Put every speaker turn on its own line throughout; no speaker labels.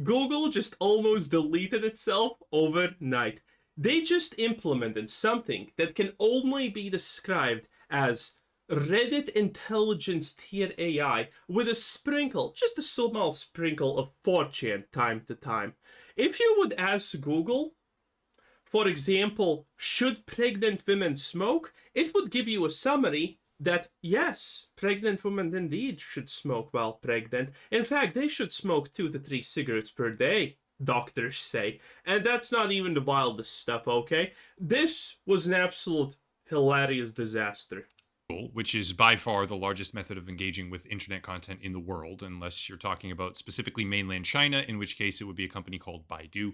Google just almost deleted itself overnight. They just implemented something that can only be described as Reddit intelligence tier AI with a sprinkle, just a small sprinkle of 4chan time to time. If you would ask Google, for example, should pregnant women smoke? It would give you a summary that yes, pregnant women indeed should smoke while pregnant. In fact, they should smoke 2 to 3 cigarettes per day, doctors say. And that's not even the wildest stuff, okay? This was an absolute hilarious disaster.
Which is by far the largest method of engaging with internet content in the world, unless you're talking about specifically mainland China, in which case it would be a company called Baidu,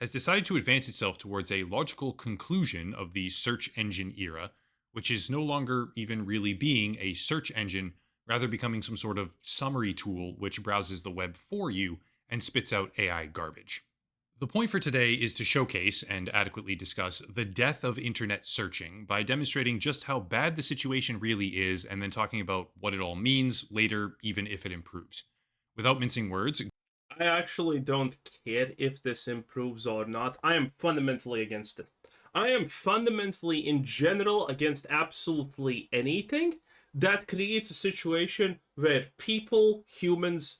has decided to advance itself towards a logical conclusion of the search engine era, which is no longer even really being a search engine, rather becoming some sort of summary tool which browses the web for you and spits out AI garbage. The point for today is to showcase and adequately discuss the death of internet searching by demonstrating just how bad the situation really is and then talking about what it all means later, even if it improves. Without mincing words,
I actually don't care if this improves or not. I am fundamentally against it. I am fundamentally, in general, against absolutely anything that creates a situation where people, humans,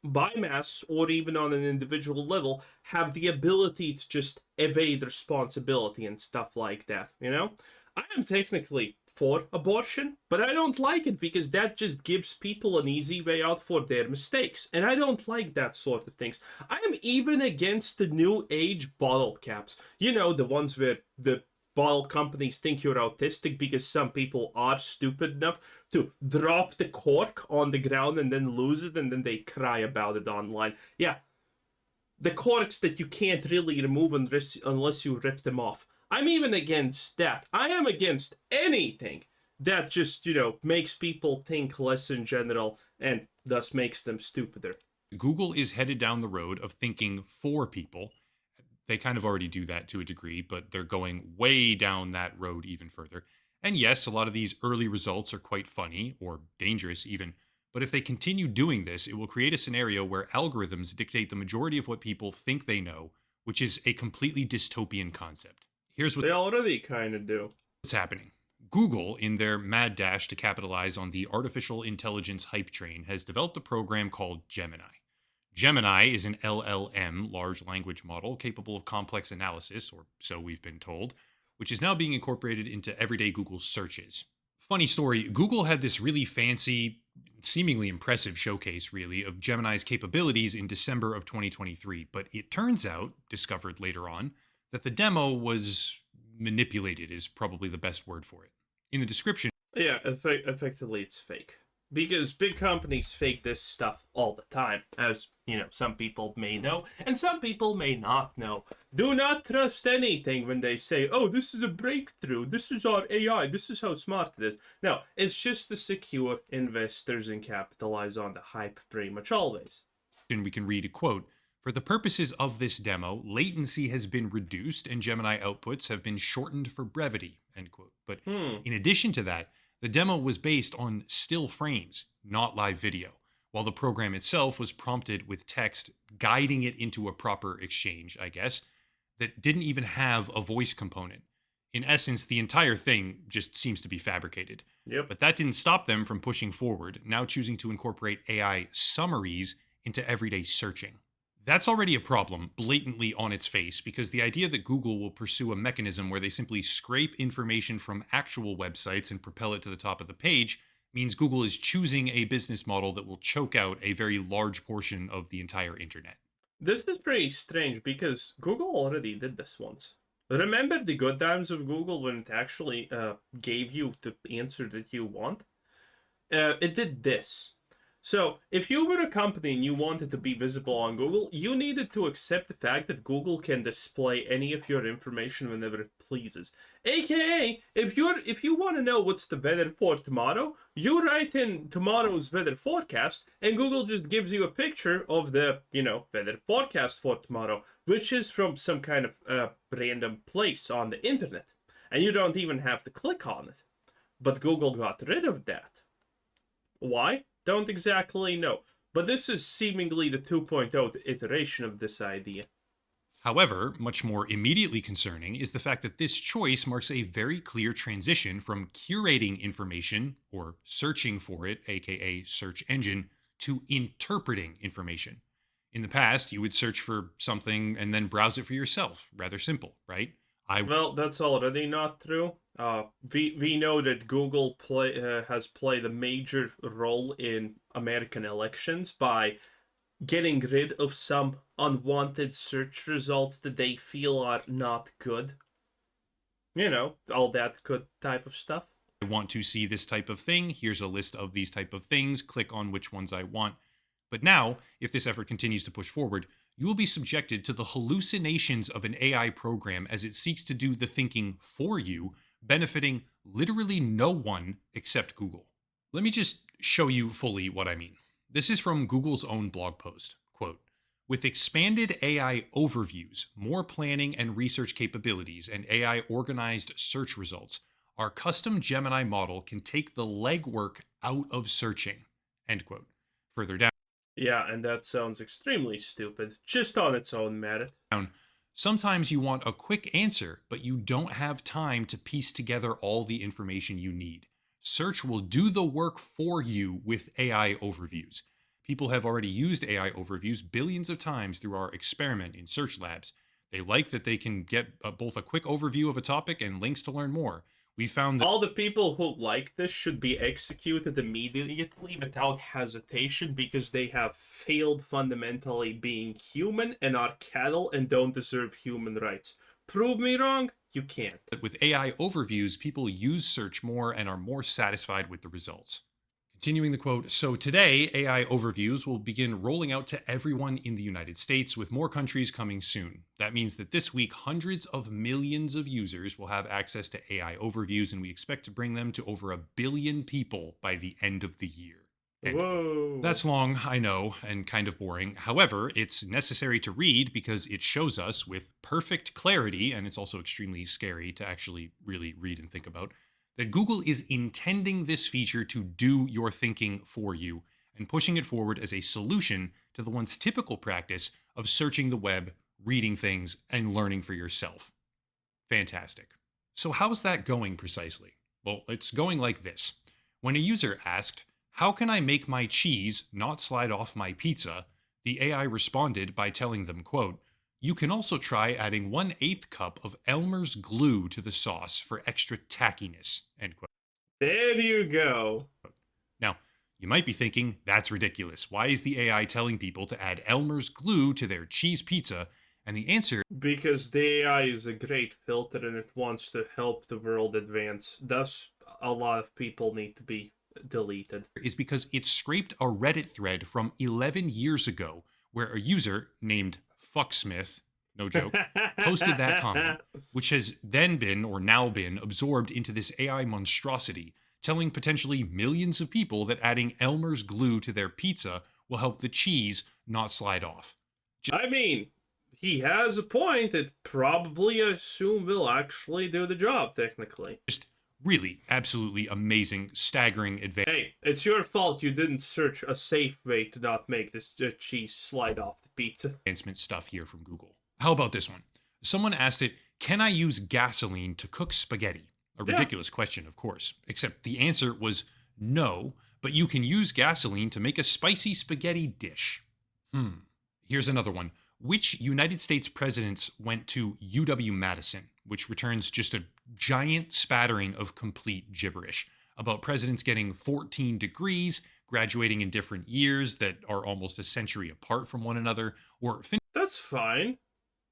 by mass or even on an individual level, have the ability to just evade responsibility and stuff like that, you know? I am technically for abortion, but I don't like it because that just gives people an easy way out for their mistakes, and I don't like that sort of things. I am even against the new age bottle caps. You know, the ones where the bottle companies think you're autistic because some people are stupid enough to drop the cork on the ground and then lose it, and then they cry about it online. Yeah, the corks that you can't really remove unless you rip them off. I'm even against that. I am against anything that just, makes people think less in general and thus makes them stupider.
Google is headed down the road of thinking for people. They kind of already do that to a degree, but they're going way down that road even further. And yes, a lot of these early results are quite funny or dangerous even. But if they continue doing this, it will create a scenario where algorithms dictate the majority of what people think they know, which is a completely dystopian concept. Here's what
They already kind of do.
what's happening. Google, in their mad dash to capitalize on the artificial intelligence hype train, has developed a program called Gemini. Gemini is an LLM, large language model, capable of complex analysis, or so we've been told, which is now being incorporated into everyday Google searches. Funny story, Google had this really fancy, seemingly impressive showcase, really, of Gemini's capabilities in December of 2023, but it turns out, discovered later on, that the demo was manipulated, is probably the best word for it. In the description,
Yeah, effectively it's fake. Because big companies fake this stuff all the time, as, some people may know, and some people may not know. Do not trust anything when they say, oh, this is a breakthrough, this is our AI, this is how smart it is. No, it's just to secure investors and capitalize on the hype pretty much always.
we can read a quote. For the purposes of this demo, latency has been reduced and Gemini outputs have been shortened for brevity, end quote. But in addition to that, the demo was based on still frames, not live video, while the program itself was prompted with text guiding it into a proper exchange, I guess, that didn't even have a voice component. In essence, the entire thing just seems to be fabricated.
Yep.
But that didn't stop them from pushing forward, now choosing to incorporate AI summaries into everyday searching. That's already a problem, blatantly on its face, because the idea that Google will pursue a mechanism where they simply scrape information from actual websites and propel it to the top of the page means Google is choosing a business model that will choke out a very large portion of the entire internet.
This is pretty strange because Google already did this once. Remember the good times of Google when it actually gave you the answer that you want? It did this. So, if you were a company and you wanted to be visible on Google, you needed to accept the fact that Google can display any of your information whenever it pleases. AKA, if you want to know what's the weather for tomorrow, you write in tomorrow's weather forecast, and Google just gives you a picture of the, weather forecast for tomorrow, which is from some kind of random place on the internet. And you don't even have to click on it. But Google got rid of that. Why? Don't exactly know. But this is seemingly the 2.0 iteration of this idea.
However, much more immediately concerning is the fact that this choice marks a very clear transition from curating information, or searching for it, aka search engine, to interpreting information. In the past, you would search for something and then browse it for yourself. Rather simple, right? I
Well, that's already not true. We know that has played a major role in American elections by getting rid of some unwanted search results that they feel are not good. You know, all that good type of stuff.
want to see this type of thing. Here's a list of these type of things. Click on which ones I want. But now, if this effort continues to push forward, you will be subjected to the hallucinations of an AI program as it seeks to do the thinking for you, benefiting literally no one except Google. Let me just show you fully what I mean. This is from Google's own blog post. Quote, with expanded AI overviews, more planning and research capabilities, and AI organized search results, our custom Gemini model can take the legwork out of searching. End quote. Further
Yeah, and that sounds extremely stupid, just on its own merit.
down, sometimes you want a quick answer, but you don't have time to piece together all the information you need. Search will do the work for you with AI overviews. People have already used AI overviews billions of times through our experiment in search labs. They like that they can get both a quick overview of a topic and links to learn more. We found that
All the people who like this should be executed immediately without hesitation because they have failed fundamentally being human and are cattle and don't deserve human rights. Prove me wrong? You can't.
with AI overviews, people use search more and are more satisfied with the results. Continuing the quote, so today, AI overviews will begin rolling out to everyone in the United States, with more countries coming soon. That means that this week, hundreds of millions of users will have access to AI overviews, and we expect to bring them to over 1 billion people by the end of the year.
Whoa.
That's long, I know, and kind of boring. However, it's necessary to read because it shows us with perfect clarity, and it's also extremely scary to actually really read and think about, that Google is intending this feature to do your thinking for you and pushing it forward as a solution to the once typical practice of searching the web, reading things, and learning for yourself. Fantastic. So, how's that going precisely? Well, it's going like this. When a user asked, how can I make my cheese not slide off my pizza? The AI responded by telling them, quote, you can also try adding 1/8 cup of Elmer's glue to the sauce for extra tackiness, end quote.
There you go.
Now, you might be thinking, that's ridiculous. Why is the AI telling people to add Elmer's glue to their cheese pizza? And the answer
Because the AI is a great filter and it wants to help the world advance. Thus, a lot of people need to be deleted.
is because it scraped a Reddit thread from 11 years ago where a user named Fucksmith, no joke, posted that comment, which has then been or now been absorbed into this AI monstrosity, telling potentially millions of people that adding Elmer's glue to their pizza will help the cheese not slide off.
I mean, he has a point. It probably, I assume, will actually do the job, technically.
Just really, absolutely amazing, staggering advance.
Hey, it's your fault you didn't search a safe way to not make this cheese slide off the pizza.
Advancement stuff here from Google. How about this one? Someone asked it, can I use gasoline to cook spaghetti? A ridiculous question, of course, except the answer was no, but you can use gasoline to make a spicy spaghetti dish. Here's another one. Which United States presidents went to UW-Madison, which returns just a giant spattering of complete gibberish about presidents getting 14 degrees, graduating in different years that are almost a century apart from one another, or
That's fine.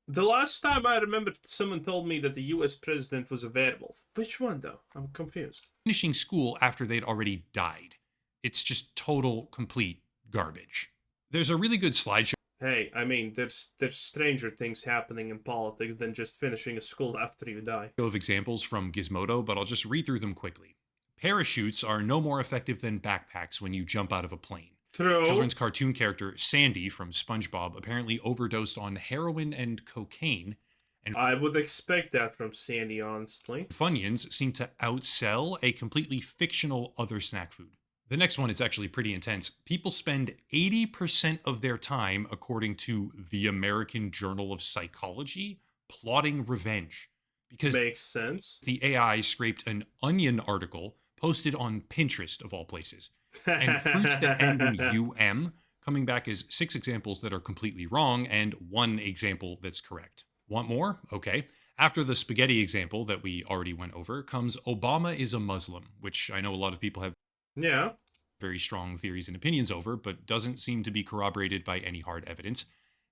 The last time I remember someone told me that the US president was a werewolf. Which one, though? I'm confused.
finishing school after they'd already died. It's just total, complete garbage. There's a really good slideshow
Hey, I mean, there's stranger things happening in politics than just finishing a school after you die.
of examples from Gizmodo, but I'll just read through them quickly. Parachutes are no more effective than backpacks when you jump out of a plane.
True.
Children's cartoon character Sandy from SpongeBob apparently overdosed on heroin and cocaine, and
I would expect that from Sandy, honestly.
Funyuns seem to outsell a completely fictional other snack food. The next one is actually pretty intense. People spend 80% of their time, according to the American Journal of Psychology, plotting revenge. Because
Makes sense.
the AI scraped an Onion article posted on Pinterest, of all places. And fruits that end in UM coming back as 6 examples that are completely wrong and 1 example that's correct. Want more? Okay. After the spaghetti example that we already went over comes Obama is a Muslim, which I know a lot of people have
Yeah.
very strong theories and opinions over, but doesn't seem to be corroborated by any hard evidence.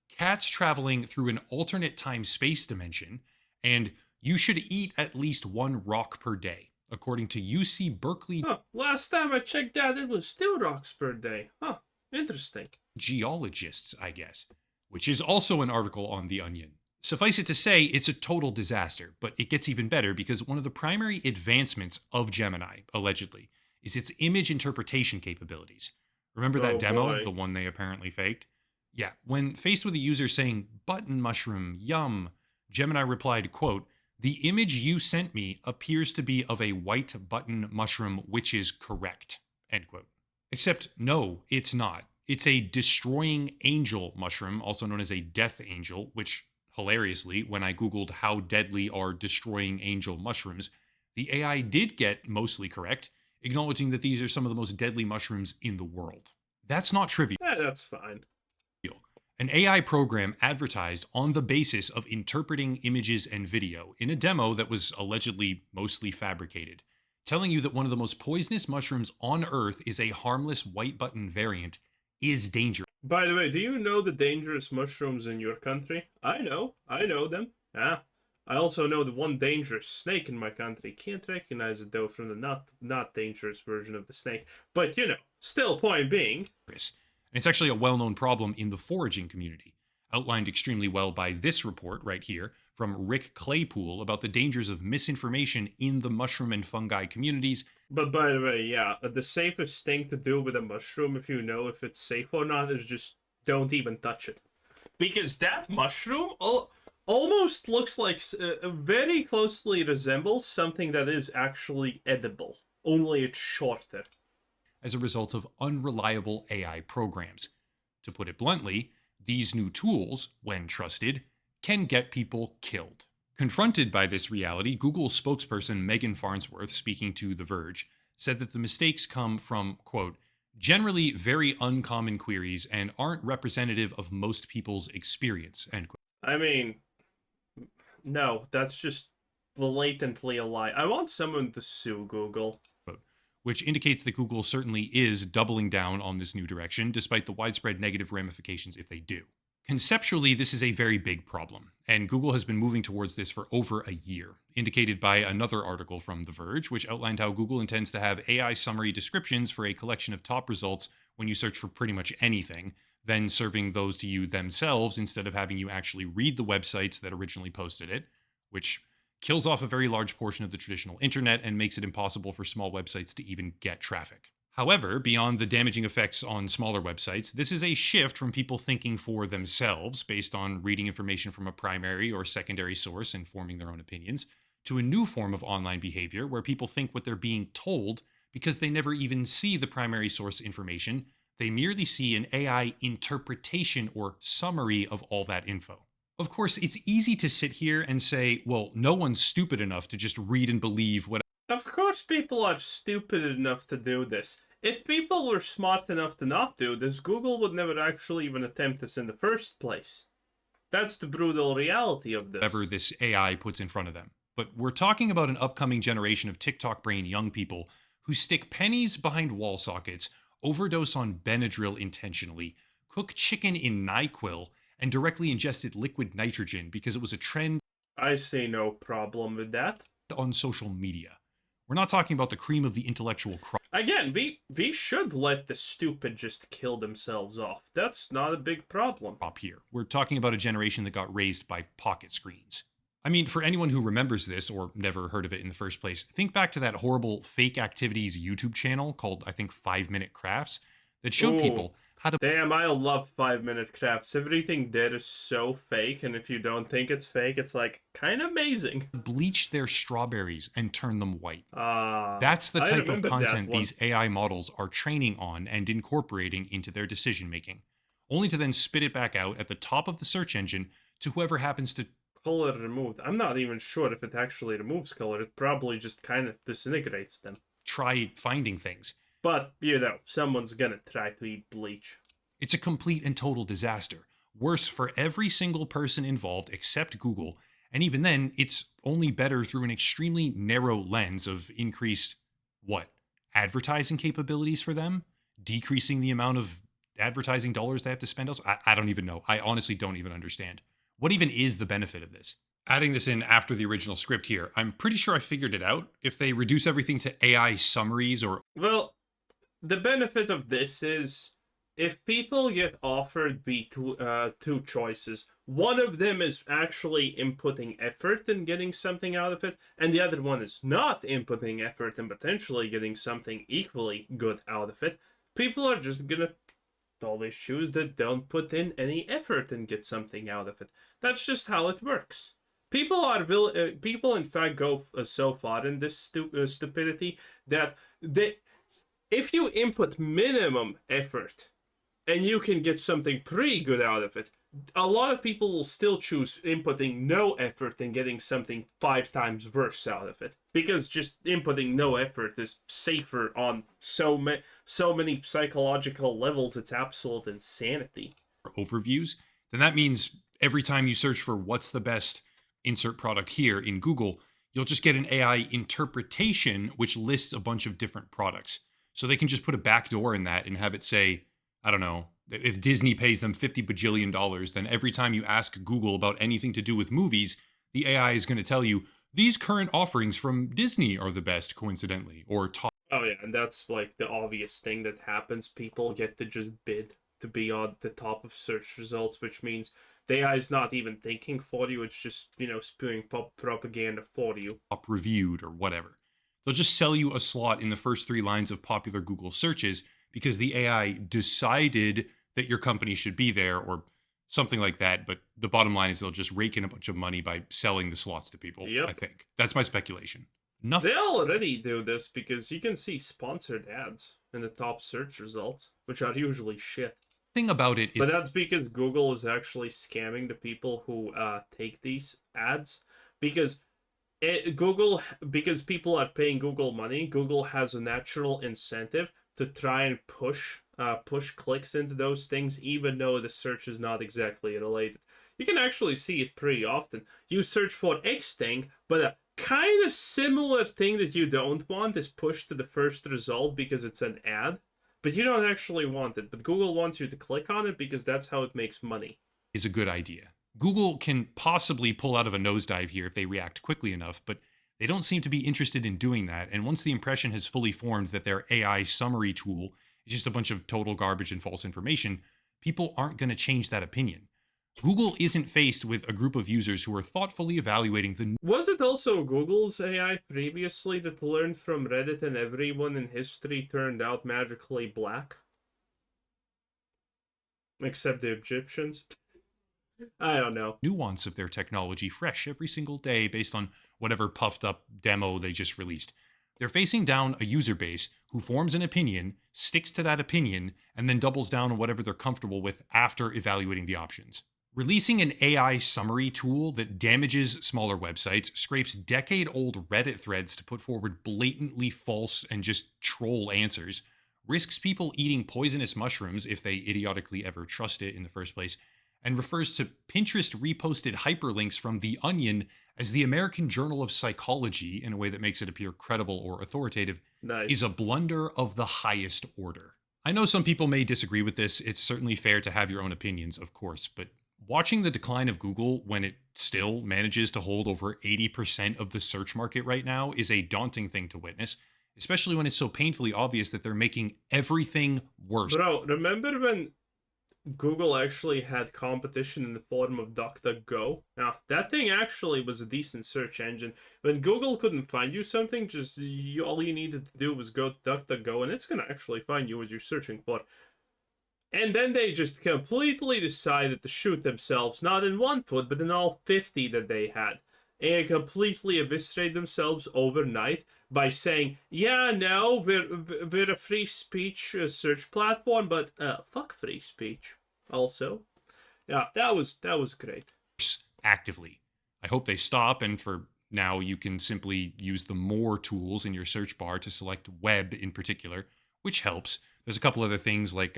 Cats traveling through an alternate time space dimension, and you should eat at least 1 rock per day, according to UC Berkeley
Huh. Last time I checked out, it was 2 rocks per day. Huh. Interesting.
geologists, I guess, which is also an article on The Onion. Suffice it to say, it's a total disaster, but it gets even better because one of the primary advancements of Gemini, allegedly, is its image interpretation capabilities. Remember that
Oh
demo,
boy.
the one they apparently faked? Yeah, when faced with a user saying, button mushroom, yum, Gemini replied, quote, the image you sent me appears to be of a white button mushroom, which is correct, end quote. Except, no, it's not. It's a destroying angel mushroom, also known as a death angel, which, hilariously, when I Googled how deadly are destroying angel mushrooms, the AI did get mostly correct, acknowledging that these are some of the most deadly mushrooms in the world. That's not trivial.
That's fine.
An AI program advertised on the basis of interpreting images and video in a demo that was allegedly mostly fabricated, telling you that one of the most poisonous mushrooms on Earth is a harmless white button variant, is dangerous.
By the way, do you know the dangerous mushrooms in your country? I know. I know them. Ah. I also know the one dangerous snake in my country. Can't recognize it though from the not dangerous version of the snake. But you know, still point being.
And it's actually a well known problem in the foraging community, outlined extremely well by this report right here from Rick Claypool about the dangers of misinformation in the mushroom and fungi communities.
But by the way, yeah, the safest thing to do with a mushroom, if you know if it's safe or not, is just don't even touch it. Because that mushroom almost looks like, very closely resembles something that is actually edible, only it's shorter.
As a result of unreliable AI programs. To put it bluntly, these new tools, when trusted, can get people killed. Confronted by this reality, Google spokesperson Megan Farnsworth, speaking to The Verge, said that the mistakes come from, quote, generally very uncommon queries and aren't representative of most people's experience, end quote.
I mean, no, that's just blatantly a lie. I want someone to sue Google.
Which indicates that Google certainly is doubling down on this new direction, despite the widespread negative ramifications if they do. Conceptually, this is a very big problem, and Google has been moving towards this for over a year, indicated by another article from The Verge, which outlined how Google intends to have AI summary descriptions for a collection of top results when you search for pretty much anything, then serving those to you themselves instead of having you actually read the websites that originally posted it, which kills off a very large portion of the traditional internet and makes it impossible for small websites to even get traffic. However, beyond the damaging effects on smaller websites, this is a shift from people thinking for themselves based on reading information from a primary or secondary source and forming their own opinions, to a new form of online behavior where people think what they're being told because they never even see the primary source information. They merely see an AI interpretation or summary of all that info. Of course, it's easy to sit here and say, well, no one's stupid enough to just read and believe what.
Of course, people are stupid enough to do this. If people were smart enough to not do this, Google would never actually even attempt this in the first place. That's the brutal reality of this.
Whatever this AI puts in front of them. But we're talking about an upcoming generation of TikTok brain young people who stick pennies behind wall sockets, overdose on Benadryl intentionally, cook chicken in NyQuil, and directly ingested liquid nitrogen because it was a trend
I see no problem with that.
on social media. We're not talking about the cream of the intellectual crop.
Again, we should let the stupid just kill themselves off. That's not a big problem.
Here. We're talking about a generation that got raised by pocket screens. I mean, for anyone who remembers this or never heard of it in the first place, think back to that horrible fake activities YouTube channel called, I think, 5 Minute Crafts that showed people how to
Damn, I love 5 minute crafts. Everything there is so fake, and if you don't think it's fake, it's like kind of amazing.
bleach their strawberries and turn them white.
Ah,
That's the
I
type of
remember that
content
one.
these AI models are training on and incorporating into their decision making, only to then spit it back out at the top of the search engine to whoever happens to
Color removed. I'm not even sure if it actually removes color. It probably just kind of disintegrates them.
try finding things.
But, you know, someone's gonna try to eat bleach.
It's a complete and total disaster. Worse for every single person involved except Google, and even then, it's only better through an extremely narrow lens of increased what? Advertising capabilities for them? Decreasing the amount of advertising dollars they have to spend elsewhere? I don't even know. I honestly don't even understand. What even is the benefit of this? Adding this in after the original script here, I'm pretty sure I figured it out. If they reduce everything to AI summaries or
Well, the benefit of this is if people get offered the two choices, one of them is actually inputting effort and getting something out of it, and the other one is not inputting effort and potentially getting something equally good out of it, people are just gonna always choose that don't put in any effort and get something out of it. That's just how it works. People in fact go so far in this stupidity that they if you input minimum effort and you can get something pretty good out of it, a lot of people will still choose inputting no effort and getting something 5 times worse out of it. Because just inputting no effort is safer on so many psychological levels, it's absolute insanity.
overviews, then that means every time you search for what's the best insert product here in Google, you'll just get an AI interpretation which lists a bunch of different products. So they can just put a backdoor in that and have it say, I don't know, if Disney pays them $50 bajillion, then every time you ask Google about anything to do with movies, the AI is going to tell you these current offerings from Disney are the best, coincidentally, or top
Oh yeah, and that's like the obvious thing that happens. People get to just bid to be on the top of search results, which means the AI is not even thinking for you. It's just, you know, spewing propaganda for you.
reviewed or whatever. They'll just sell you a slot in the first 3 lines of popular Google searches because the AI decided that your company should be there or something like that. But the bottom line is they'll just rake in a bunch of money by selling the slots to people, I
Yep.
think. That's my speculation. Nothing
They already do this because you can see sponsored ads in the top search results, which are usually shit.
about it is
But that's because Google is actually scamming the people who take these ads because because people are paying Google money. Google has a natural incentive to try and push clicks into those things, even though the search is not exactly related. You can actually see it pretty often. You search for X thing, but a kind of similar thing that you don't want is pushed to the first result because it's an ad, but you don't actually want it. But Google wants you to click on it because that's how it makes money.
a good idea. Google can possibly pull out of a nosedive here if they react quickly enough, but they don't seem to be interested in doing that. And once the impression has fully formed that their AI summary tool is just a bunch of total garbage and false information, people aren't going to change that opinion. Google isn't faced with a group of users who are thoughtfully evaluating the
Was it also Google's AI previously that learned from Reddit and everyone in history turned out magically black? Except the Egyptians? I don't know.
nuance of their technology fresh every single day based on whatever puffed up demo they just released. They're facing down a user base who forms an opinion, sticks to that opinion, and then doubles down on whatever they're comfortable with after evaluating the options. Releasing an AI summary tool that damages smaller websites, scrapes decade old Reddit threads to put forward blatantly false and just troll answers, risks people eating poisonous mushrooms if they idiotically ever trust it in the first place, and refers to Pinterest reposted hyperlinks from The Onion as the American Journal of Psychology in a way that makes it appear credible or authoritative,
Nice.
is a blunder of the highest order. I know some people may disagree with this. It's certainly fair to have your own opinions, of course, but watching the decline of Google when it still manages to hold over 80% of the search market right now is a daunting thing to witness, especially when it's so painfully obvious that they're making everything worse.
Bro, remember when Google actually had competition in the form of DuckDuckGo? Now, that thing actually was a decent search engine. When Google couldn't find you something, all you needed to do was go to DuckDuckGo, and it's going to actually find you what you're searching for. And then they just completely decided to shoot themselves, not in one foot, but in all 50 that they had. And completely eviscerate themselves overnight by saying, yeah, no, we're a free speech search platform, but fuck free speech also. Yeah, that was great.
Actively. I hope they stop, and for now, you can simply use the more tools in your search bar to select web in particular, which helps. There's a couple other things like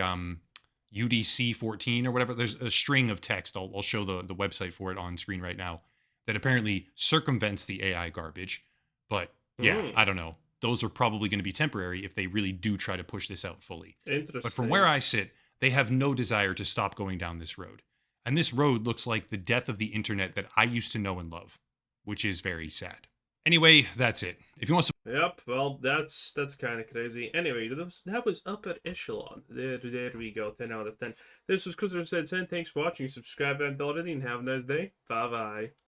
UDC 14 or whatever. There's a string of text. I'll show the website for it on screen right now that apparently circumvents the AI garbage. But yeah, I don't know. Those are probably going to be temporary if they really do try to push this out fully.
Interesting.
But from where I sit, they have no desire to stop going down this road. And this road looks like the death of the internet that I used to know and love, which is very sad. Anyway, that's it. If you want some
Yep, well, that's kind of crazy. Anyway, that was Upper Echelon. There we go, 10 out of 10. This was Christopher Said 10. Thanks for watching. Subscribe if you haven't already, and have a nice day. Bye-bye.